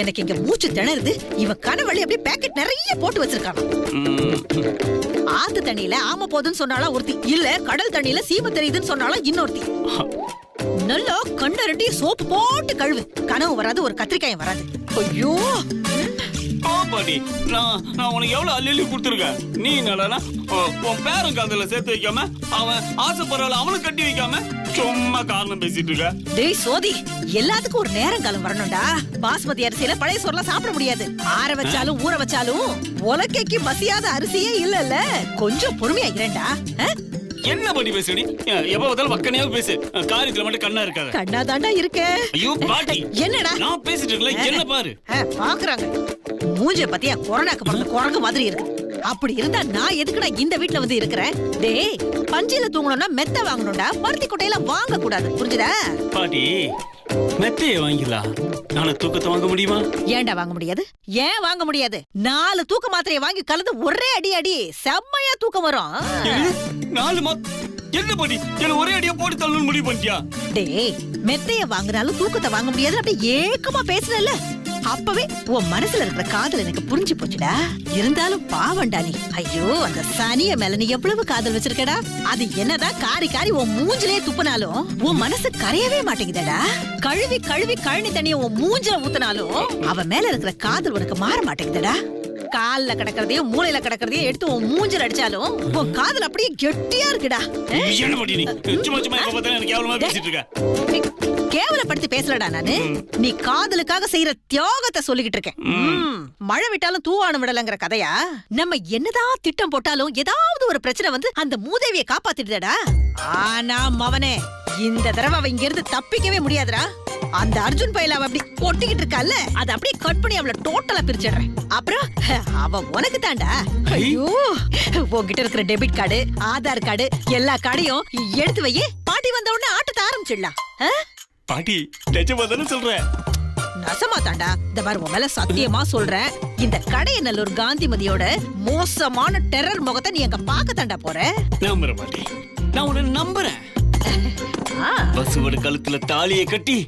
எனக்கு இங்க மூச்சு திணறுது. இவன் கனவழி அப்படியே பேக்கெட் நிறைய போட்டு வச்சிருக்கான். ஆத்து தண்ணியில ஆம போதுன்னு சொன்னாலும் ஒருத்தி, இல்ல கடல் தண்ணியில சீம தெரியுதுன்னு சொன்னாலும் இன்னொருத்தி. நல்லா கண்ணரட்டி சோப்பு போட்டு கழுவு. கனவு வராது, ஒரு கத்திரிக்காயும் வராது. ஐயோ பாட்டி, நான் உனக்கு எவ்வளவு அள்ளி கொடுத்துருக்கேன். நீ என்னடா உன் பேரன் காதல சேர்த்து வைக்காம, அவன் ஆசைப்படுறாள் அவனுக்கு கட்டி வைக்காம சும்மா காரணம் பேசிட்டு இருக்க. டேய் சோதி, எல்லாத்துக்கும் ஒரு நேரம் காலம் வரணும்டா. பாஸ்மதி அரிசியில பழைய சோறுலாம் சாப்பிட முடியாது. ஆற வச்சாலும் ஊற வச்சாலும் உலக்கைக்கு மசியாத அரிசியே இல்லல்ல. கொஞ்சம் பொறுமையா இரண்டா. என்ன பண்ணி பேசுறீ? எப்ப பார்த்தாலும் வக்கனையா பேசு. காரியத்துல மட்டும் கண்ணா இருக்காத. கண்ணா தாண்டா இருக்க. ஐயோ பாட்டி, என்னடா நான் பேசிட்டு இருக்கல, என்ன பாரு. பாக்குறாங்க மூஞ்ச பத்தியா கொரோனாக்கு பிறந்த குரங்கு மாதிரி இருக்கு. அப்படி இருந்தா நான் எதுக்குடா இந்த வீட்டுல வந்து இருக்கிறேன்? டேய், பஞ்சில தூங்கணும்னா மெத்த வாங்கணும்டா, பருத்தி கொட்டையில வாங்க கூடாது, புரிஞ்சுதா? பாட்டி, மெத்தைய வாங்கிடலாம், நானும் தூக்கத்தை வாங்க முடியுமா? ஏன்டா வாங்க முடியாது? ஏன் வாங்க முடியாது? 4 தூக்க மாத்திரையை வாங்கி கலந்து ஒரே அடி செம்மையா தூக்கம் வரும். 4 என்ன பாட்டி, என்ன ஒரே அடியா போட்டு தள்ளணும்னு முடிவு பண்ணிட்டியா? டேய், மெத்தைய வாங்குனாலும் தூக்கத்தை வாங்க முடியாது அப்படி ஏக்கமா பேசுறல. அப்பவே உன் மனசுல இருக்கிற காதல் எனக்கு புரிஞ்சு போச்சுடா. இருந்தாலும் பாவண்டா நீ. ஐயோ, அந்த சனிய மேல நீ எவ்வளவு காதல் வச்சிருக்கடா. அது என்னதான் காரி காரி உன் மூஞ்சிலே துப்புனாலும் உன் மனசு கரையவே மாட்டேங்குதடா. கழுவி கழுவி கழனி தண்ணிய உன் மூஞ்சில ஊத்தினாலும் அவன் மேல இருக்கிற காதல் உனக்கு மாற மாட்டேங்குதடா. கால்ல கிடக்கிறதையும் மூளையில கிடக்கிறதையும் எடுத்து உன் மூஞ்சில அடிச்சாலும் உன் காதல் அப்படியே கெட்டியா இருக்குடா. என்ன பண்ணி நீ சும்மா சும்மா எப்ப பார்த்தாலும் எனக்கு கேவலமா பேசிட்டு இருக்க. கேவலப்படுத்தி பேசலடா நானு. நீ காதலுக்காக செய்யற தியாகத்தை சொல்லிக்கிட்டு இருக்கேன். மழை விட்டாலும் தூவானம் விடலங்கிற கதையா? நம்ம என்னதான் திட்டம் போட்டாலும் ஏதாவது ஒரு பிரச்சனை வந்து அந்த மூதேவியை காப்பாத்திடுதடா. ஆனா மவனே, இந்த தடவை அவ இங்க இருந்து தப்பிக்கவே முடியாதுடா. அந்த அர்ஜுன் பையில அவ அப்படி ஒட்டிக்கிட்டு இருக்கால அத அப்படியே கட் பண்ணி அவள டோட்டலா பிரிச்சிடுறேன். அப்புறம் அவ உனக்கு தாண்டா. ஐயோ, உன்கிட்ட இருக்கிற டெபிட் கார்டு, ஆதார் கார்டு எல்லா கார்டையும் எடுத்து வையே. பாட்டி வந்த உடனே ஆட்டத்தை ஆரம்பிச்சிடலாம். பாட்டி நிஜமா தானே சொல்றேன்? நசமா தாண்டா. இந்த மாதிரி உன் மேல சத்தியமா சொல்றேன், இந்த கடையநல்லூர் காந்திமதியோட மோசமான டெரர் முகத்தை நீ அங்க பாக்க தாண்டா போற. நம்புற பாட்டி, நான் உன்னை நம்புறேன். வசுவோட கழுத்துல தாலியை கட்டி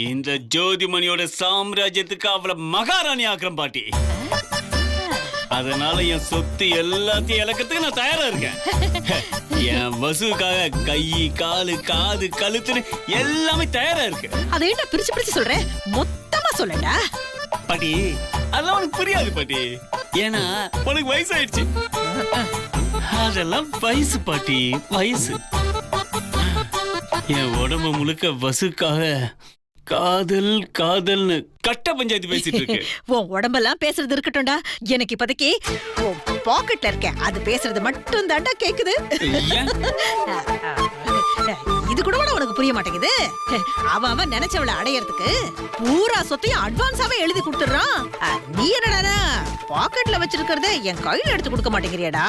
இந்த ஜோதிமணியோட சாம்ராஜ்யத்துக்கு அவளை மகாராணி ஆக்குறேன் பாட்டி. அதனால என் சொத்து எல்லாத்தையும் இழக்கிறதுக்கு நான் தயாரா இருக்கேன். என் வசுக்காக கை, காலு, காது, கழுத்துன்னு எல்லாமே தயாரா இருக்கு. அதை என்ன பிரிச்சு பிரிச்சு சொல்றேன்? மொத்தமா சொல்லடா பாட்டி. அதெல்லாம் உனக்கு புரியாது பாட்டி, ஏன்னா உனக்கு வயசாயிடுச்சு. அதெல்லாம் வயசு பாட்டி, வயசு. என் உடம்பு முழுக்க வசுக்காக காதல் காதல்னு கட்ட பஞ்சாயத்து பேசிட்டு இருக்கு. உன் உடம்பெல்லாம் பேசுறது இருக்கட்டும்டா, எனக்கு இப்போதைக்கு உன் பாக்கெட்ல இருக்க அது பேசுறது மட்டும் தாண்டா கேக்குது. இது கூட உனக்கு புரிய மாட்டேங்குது. அவன் நினைச்சவளை அடையறதுக்கு பூரா சொத்தையும் அட்வான்ஸாவே எழுதி கொடுத்துறான். நீ என்னடா பாக்கெட்ல வச்சிருக்கிறத என் கையில எடுத்து கொடுக்க மாட்டேங்கிறியாடா?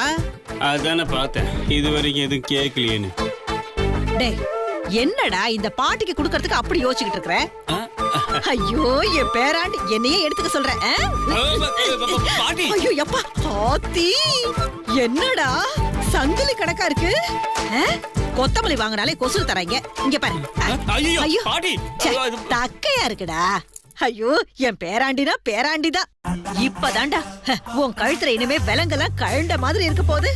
அதானே பார்த்தேன், இது வரைக்கும் எதுவும் கேட்கலையேன்னு. டேய், என்னடா இந்த பாட்டிக்கு குடுக்கறதுக்கு அப்படி யோசிச்சுக்கிட்டு இருக்கற? ஐயோ, என் பேராண்டி என்னையே எடுத்துக்க சொல்றேன். ஐயோ அப்பா, ஆத்தி என்னடா சங்கிலி கணக்கா இருக்கு. கொத்தமல்லி வாங்கினாலே கொசு தராங்க. இங்க பாரு. ஐயோ தக்கையா இருக்குடா. ஐயோ, என் பேராண்டினா பேராண்டிதான். இப்பதான்டா உன் கழுத்துல இனிமே விலங்கெல்லாம் கழண்ட மாதிரி இருக்க போகுது.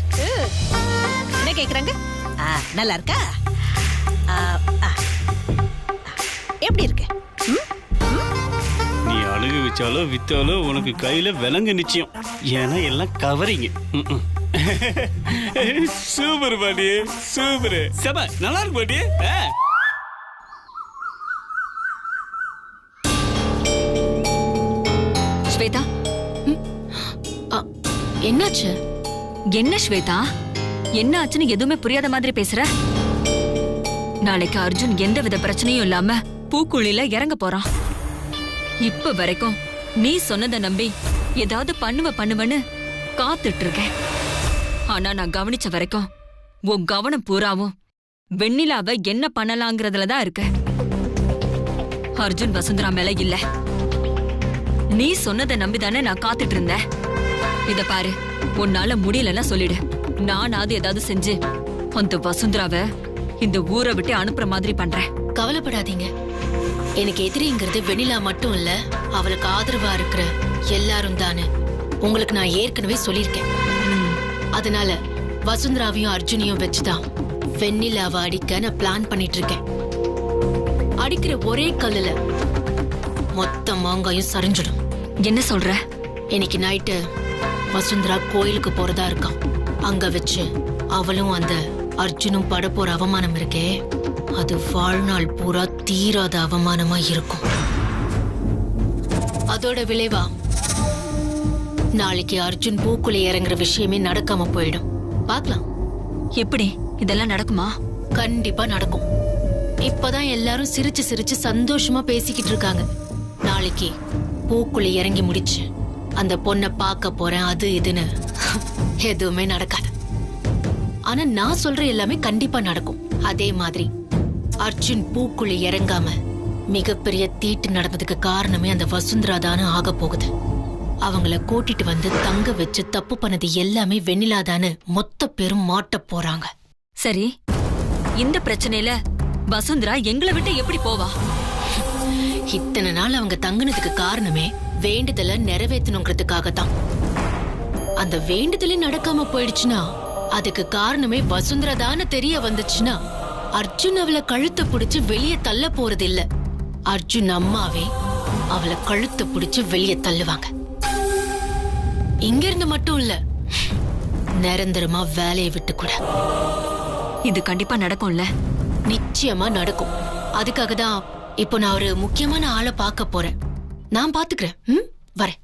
என்ன கேக்குறாங்க? நல்லா இருக்கா? எப்படி இருக்கு? நீ அழுகு வச்சாலோ வித்தாலோ உனக்கு கையில விலங்கு நிச்சயம். ஏன்னா எல்லாம் கவரிங்க. சூப்பர் பாட்டி, சூப்பர். செம நல்லா இருக்கு பாட்டி. ஸ்வேதா, என்னாச்சு? என்ன ஸ்வேதா, என்ன ஆச்சுன்னு எதுவுமே புரியாத மாதிரி பேசுற? நாளைக்கு அர்ஜுன் எந்த வித பிரச்சனையும் இல்லாம பூக்குழியில இறங்க போறான். இப்ப வரைக்கும் நீ சொன்னதை நம்பி ஏதாவது பண்ணுவன்னு காத்துட்டு இருக்கேன். ஆனா நான் கவனிச்ச வரைக்கும் உன் கவனம் பூராவும் வெண்ணிலாவை என்ன பண்ணலாங்கிறதுலதான் இருக்கு. அர்ஜுன் வசுந்தரா மேல இல்ல. நீ சொன்னதை நம்பிதானே நான் காத்துட்டு இருந்தேன். இத பாரு, உன்னால முடியலன்னா சொல்லிடு. நானாவது ஏதாவது செஞ்சு அந்த வசுந்தராவை இந்த ஊரை விட்டு அனுப்புற மாதிரி பண்றேன். கவலைப்படாதீங்க. எனக்கு எதிரிங்கிறது வெண்ணிலா மட்டும் இல்ல, அவளுக்கு ஆதரவா இருக்கிற எல்லாரும் தானே. உங்களுக்கு நான் ஏற்கனவே சொல்லியிருக்கேன். அதனால வசுந்தராவையும் அர்ஜுனையும் வச்சுதான் வெண்ணிலாவை அடிக்க நான் பிளான் பண்ணிட்டு இருக்கேன். அடிக்கிற ஒரே கல்லுல மொத்த மாங்காயும் சரிஞ்சிடும். என்ன சொல்ற? இன்னைக்கு நைட்டு வசுந்தரா கோயிலுக்கு போறதா இருக்கான். அங்க வச்சு அவளும் அந்த அர்ஜுனும் பட போற அவமானம் இருக்கே, அது வாழ்நாள் பூரா தீராத அவமானமா இருக்கும். அதோட விளைவா நாளைக்கு அர்ஜுன் பூக்குள்ள இறங்குற விஷயமே நடக்காம போயிடும். பார்க்கலாம். எப்படி இதெல்லாம் நடக்குமா? கண்டிப்பா நடக்கும். இப்பதான் எல்லாரும் சிரிச்சு சிரிச்சு சந்தோஷமா பேசிக்கிட்டு இருக்காங்க. நாளைக்கு பூக்குள்ள இறங்கி முடிச்சு அந்த பொண்ணை பார்க்க போறேன் அது இதுன்னு எதுவுமே நடக்காது. ஆனா நான் சொல்ற எல்லாமே கண்டிப்பா நடக்கும். அதே மாதிரி அர்ஜுன் பூக்குள்ள இறங்காம மிகப்பெரிய தீட்டு நடந்ததுக்கு காரணமே அந்த வசுந்தரா தானே ஆக போகுது. அவங்கள கூட்டிட்டு வந்து தங்க வச்சு தப்பு பண்ணது எல்லாமே வெண்ணிலாதான்னு மொத்த பேரும் மாட்ட போறாங்க. சரி, இந்த பிரச்சனையில வசுந்தரா எங்களை விட்டு எப்படி போவா? இத்தனை நாள் அவங்க தங்குனதுக்கு காரணமே வேண்டுதலை நிறைவேற்றணுங்கிறதுக்காக தான். அந்த வேண்டுதலே நடக்காம போயிடுச்சுன்னா அதுக்கு காரணமே வசுந்தரா தானே தெரிய வந்துச்சுன்னா அர்ஜுன் அவளை கழுத்தை பிடிச்சு வெளியே தள்ள போறது இல்ல, அர்ஜுன் அம்மாவே அவளை கழுத்தை பிடிச்சு வெளியே தள்ளுவாங்க. இங்க இருந்து மட்டும் இல்ல, நிரந்தரமா வேலையை விட்டு கூட. இது கண்டிப்பா நடக்கும்ல? நிச்சயமா நடக்கும். அதுக்காக தான் இப்போ நான் ஒரு முக்கியமான ஆளை பார்க்க போறேன். நான் பாத்துக்கிறேன். வரேன்.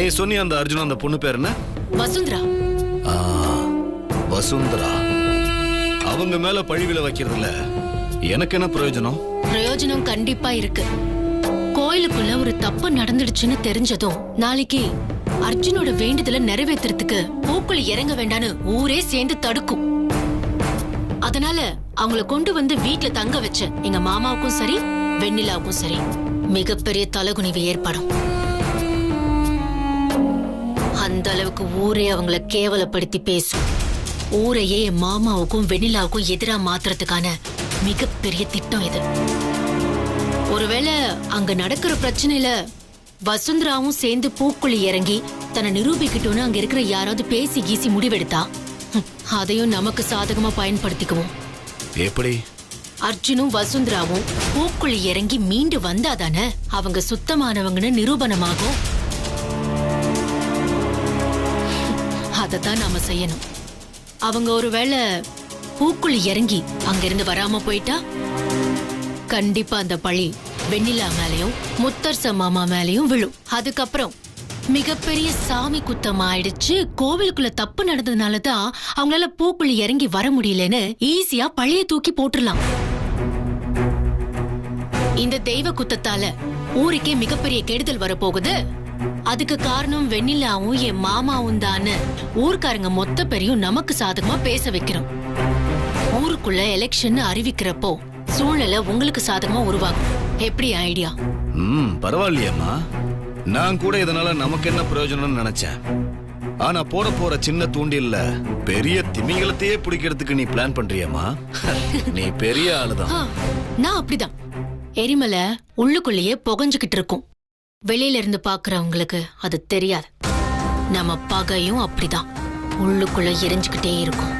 நீ சொன்னிய அந்த அர்ஜுன், அந்த பொண்ணு பேர் என்ன? வசுந்தரா. ஆ, வசுந்தரா. அவங்க மேல பழிவில வைக்கிறதுல எனக்கு என்ன பிரயோஜனம்? பிரயோஜனம் கண்டிப்பா இருக்கு. கோயிலுக்குள்ள ஒரு தப்பு நடந்துடுச்சுன்னு தெரிஞ்சதும் நாளைக்கு அர்ஜுனோட வேண்டுதலை நிறைவேற்றுறதுக்கு பூக்குழி இறங்க வேண்டான்னு ஊரே சேர்ந்து தடுக்கும். அதனால அவங்கள கொண்டு வந்து வீட்டுல தங்க வச்ச எங்க மாமாவுக்கும் சரி வெண்ணிலாவுக்கும் சரி மிகப்பெரிய தலகுனிவு ஏற்படும். அந்த அளவுக்கு ஊரே அவங்கள கேவலப்படுத்தி பேசும். ஊரையே என் மாமாவுக்கும் வெண்ணிலாவுக்கும் எதிரா மாத்துறதுக்கான மிகப்பெரிய திட்டம் இது. ஒருவேளை அங்க நடக்கிற பிரச்சனையில வசுந்தராவும் சேர்ந்து பூக்குழி இறங்கி தன்னை நிரூபிக்கட்டும்னு அங்க இருக்கிற யாராவது பேசி கீசி முடிவெடுத்தா அதையும் நமக்கு சாதகமா பயன்படுத்திக்குவோம். எப்படி? அர்ஜுனும் வசுந்தராவும் பூக்குழி இறங்கி மீண்டு வந்தாதானே அவங்க சுத்தமானவங்கன்னு நிரூபணமாகும். அதத்தான் நாம செய்யணும். அவங்க ஒருவேளை பூக்குழி இறங்கி அங்கிருந்து வராம போயிட்டா கண்டிப்பா அந்த பழி வெண்ணிலா மேலையும் முத்தரச மாமா மேலையும் விழும். அதுக்கப்புறம் மிகப்பெரிய சாமி குத்தம் ஆயிடுச்சு, கோவிலுக்குள்ள தப்பு நடந்ததுனாலதான் அவங்களால பூக்குழி இறங்கி வர முடியலன்னு ஈஸியா பழைய தூக்கி போட்டுடலாம். இந்த தெய்வ குத்தத்தால ஊருக்கே மிகப்பெரிய கெடுதல் வரப்போகுது. அதுக்கு காரணம் வெண்ணிலாவும் என் மாமாவும் தானு ஊர்க்காரங்க மொத்த பேரையும் நமக்கு சாதகமா பேச வைக்கிறோம். ஊருக்குள்ள எலெக்ஷன் அறிவிக்கிறப்போ சூழ்நிலை உங்களுக்கு சாதகமா உருவாகும். எப்படி ஐடியா? பரவாயில்லையம்மா. நான் கூட இதனால நமக்கு என்ன பிரயோஜனம்னு நினைச்சேன். ஆனா போற சின்ன தூண்டில்ல பெரிய திமிங்கலத்தையே பிடிக்கிறதுக்கு நீ பிளான் பண்றியம்மா. நீ பெரிய ஆளுதான். நான் அப்படிதான். எரிமலை உள்ளுக்குள்ளேயே புகஞ்சுகிட்டு இருக்கும். வெளியில இருந்து பாக்குறவங்களுக்கு அது தெரியாது. நம்ம பகையும் அப்படிதான் உள்ளுக்குள்ள எரிஞ்சுக்கிட்டே இருக்கும்.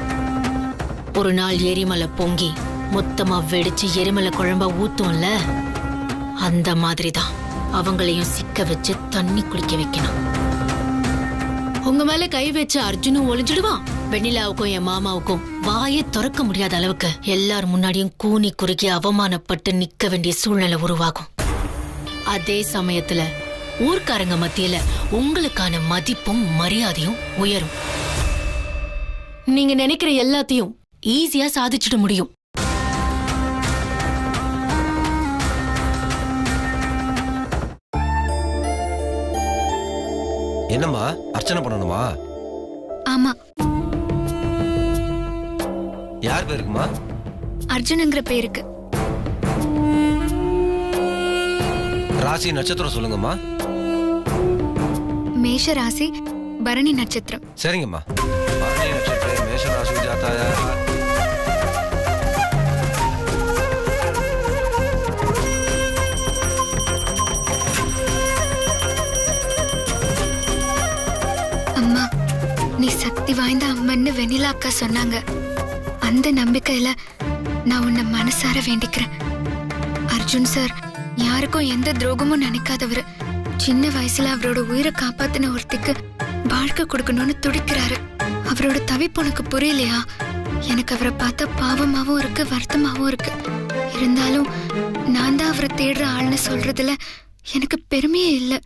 ஒரு நாள் எரிமலை பொங்கி மொத்தமா வெடிச்சு எரிமலை குழம்ப ஊத்தும்ல, அந்த மாதிரிதான் அவங்களையும் சிக்க வச்சு தண்ணி குளிக்க வைக்கணும். உங்க மேல கை வச்ச அர்ஜுனும் ஒளிஞ்சிடுவான். வெண்ணிலாவுக்கும் என் மாமாவுக்கும் வாயை திறக்க முடியாத அளவுக்கு எல்லார் முன்னாடியும் கூனி குறுக்கி அவமானப்பட்டு நிக்க வேண்டிய சூழ்நிலை உருவாகும். அதே சமயத்துல ஊர்க்காரங்க மத்தியில உங்களுக்கான மதிப்பும் மரியாதையும் உயரும். நீங்க நினைக்கிற எல்லாத்தையும் ஈஸியா சாதிச்சிட முடியும். என்னம்மா அர்ச்சனை பண்ணணுமா? ஆமா. யார் பேருக்குமா? அர்ஜுனுங்கிற பேருக்கு. ராசி நட்சத்திரம் சொல்லுங்கம்மா. மேஷ ராசி பரணி நட்சத்திரம். சரிங்கம்மா. பரணி நட்சத்திரம் மேஷ ராசி ஜாதகா. அம்மா, நீ சக்தி வாய்ந்த அம்மன்னு வெண்ணிலா அக்கா சொன்னாங்க. அந்த நம்பிக்கையில நான் உன்னை மனசார வேண்டிக்கிறேன். அர்ஜுன் சார் யாருக்கும் எந்த துரோகமும் நினைக்காதவரு. சின்ன வயசுல அவரோட உயிரை காப்பாத்தின ஒருத்திக்கு வாழ்க்கை கொடுக்கணும்னு துடிக்கிறாரு. அவரோட தவிப்பு உனக்கு புரியலையா? எனக்கு அவரை பார்த்தா பாவமாவும் இருக்கு, வருத்தமாவும் இருக்கு. இருந்தாலும் நான் தான் அவரை தேடுற ஆள்னு சொல்றதுல எனக்கு பெருமையே இல்லை.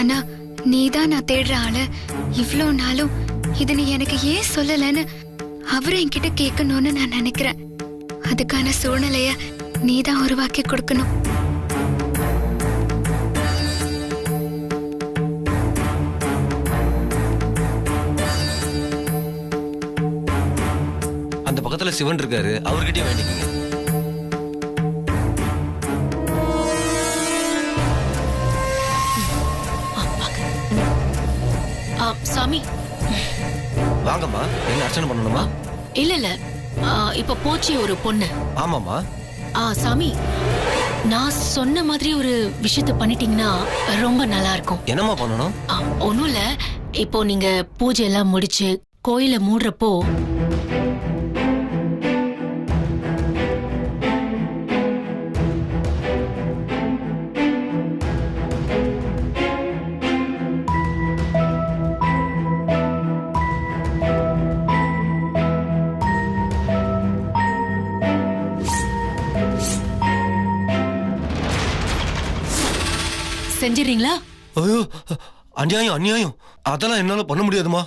ஆனா நீதான் நான் தேடுற ஆளு. இவ்வளோ நாளும் இது நீ எனக்கு ஏன் சொல்லலன்னு அவரை என்கிட்ட கேட்கணும்னு நான் நினைக்கிறேன். அதுக்கான சூழ்நிலைய நீதான் உருவாக்கி கொடுக்கணும். அந்த பக்கத்துல சிவன் இருக்காரு, அவர்கிட்டயும் வேண்டிக்கங்க. சாமி வாங்கம்மா. என்ன அர்ச்சனை பண்ணணுமா? இல்ல இல்ல, இப்ப போச்சு ஒரு பொண்ணு. ஆமாமா. சாமி, நான் சொன்ன மாதிரி ஒரு விஷயத்த பண்ணிட்டீங்கன்னா ரொம்ப நல்லா இருக்கும். என்னம்மா பண்ணணும்? ஒண்ணும் இல்ல, இப்போ நீங்க பூஜை எல்லாம் முடிச்சு கோயில மூடுறப்போ செஞ்சிடறீங்களா? ஐயோ, அநியாயம் அநியாயம் அதெல்லாம் என்னால பண்ண முடியாதுமா.